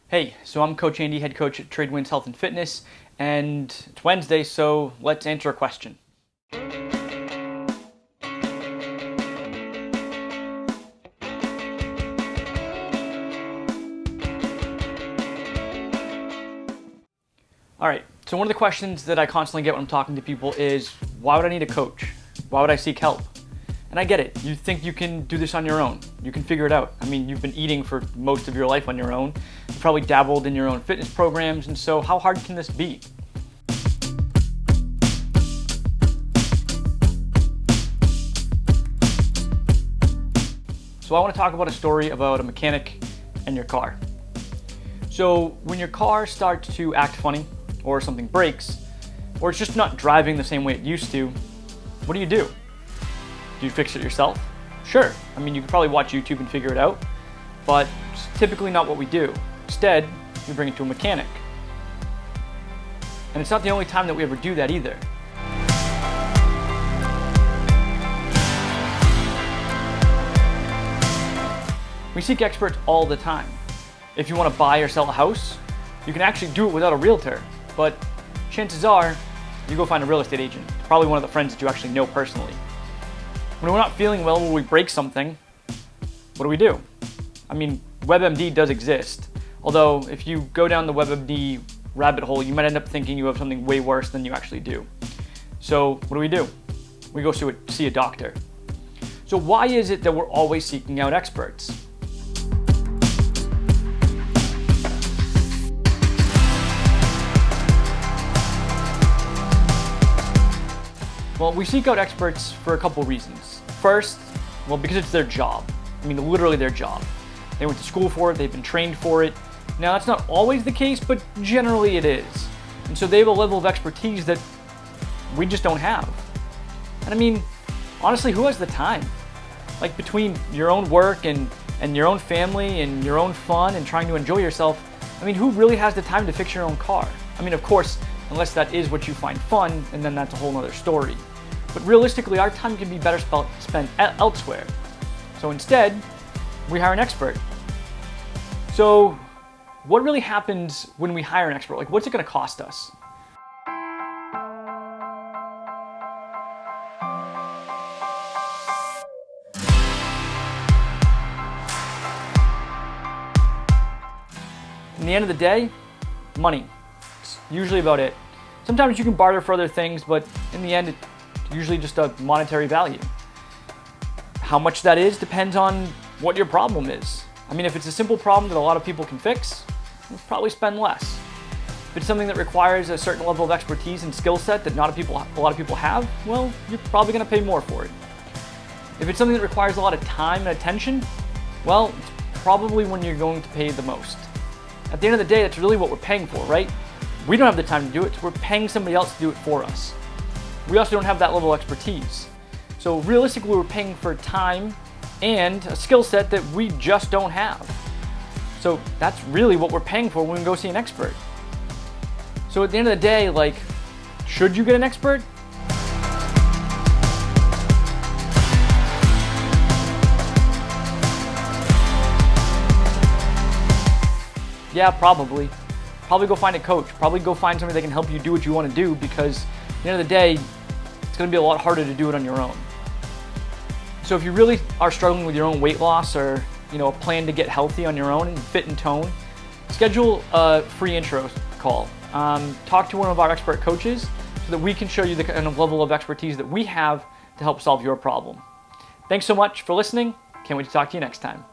Hey, so I'm Coach Andy, head coach at Tradewinds Health and Fitness, and it's Wednesday, so let's answer a question. All right, so one of the questions that I constantly get when I'm talking to people is, why would I need a coach? Why would I seek help? And I get it. You think you can do this on your own. You can figure it out. I mean, you've been eating for most of your life on your own. You've probably dabbled in your own fitness programs, and so how hard can this be? So I want to talk about a story about a mechanic and your car. So when your car starts to act funny, or something breaks, or it's just not driving the same way it used to, what do? Do you fix it yourself? Sure. I mean, you could probably watch YouTube and figure it out, but it's typically not what we do. Instead, we bring it to a mechanic. And it's not the only time that we ever do that either. We seek experts all the time. If you want to buy or sell a house, you can actually do it without a realtor, but chances are you go find a real estate agent, probably one of the friends that you actually know personally. When we're not feeling well or we break something, what do? I mean, WebMD does exist, although if you go down the WebMD rabbit hole, you might end up thinking you have something way worse than you actually do. So what do? We go see a doctor. So why is it that we're always seeking out experts? Well, we seek out experts for a couple reasons. First, well, because it's their job. I mean, literally their job. They went to school for it, they've been trained for it. Now, that's not always the case, but generally it is. And so they have a level of expertise that we just don't have. And I mean, honestly, who has the time? Like between your own work and your own family and your own fun and trying to enjoy yourself, I mean, who really has the time to fix your own car? I mean, of course, unless that is what you find fun, and then that's a whole nother story. But realistically, our time can be better spent elsewhere. So instead, we hire an expert. So what really happens when we hire an expert? Like, what's it going to cost us? In the end of the day, money. It's usually about it. Sometimes you can barter for other things, but in the end, it's usually just a monetary value. How much that is depends on what your problem is. I mean, if it's a simple problem that a lot of people can fix, you'll probably spend less. If it's something that requires a certain level of expertise and skill set that not a lot of people have, well, you're probably going to pay more for it. If it's something that requires a lot of time and attention, well, it's probably when you're going to pay the most. At the end of the day, that's really what we're paying for, right? We don't have the time to do it, so we're paying somebody else to do it for us. We also don't have that level of expertise. So realistically, we're paying for time and a skill set that we just don't have. So that's really what we're paying for when we go see an expert. So at the end of the day, like, should you get an expert? Yeah, probably. Probably go find a coach. Probably go find somebody that can help you do what you want to do, because at the end of the day, it's going to be a lot harder to do it on your own. So if you really are struggling with your own weight loss, or a plan to get healthy on your own and fit and tone, schedule a free intro call. Talk to one of our expert coaches so that we can show you the kind of level of expertise that we have to help solve your problem. Thanks so much for listening. Can't wait to talk to you next time.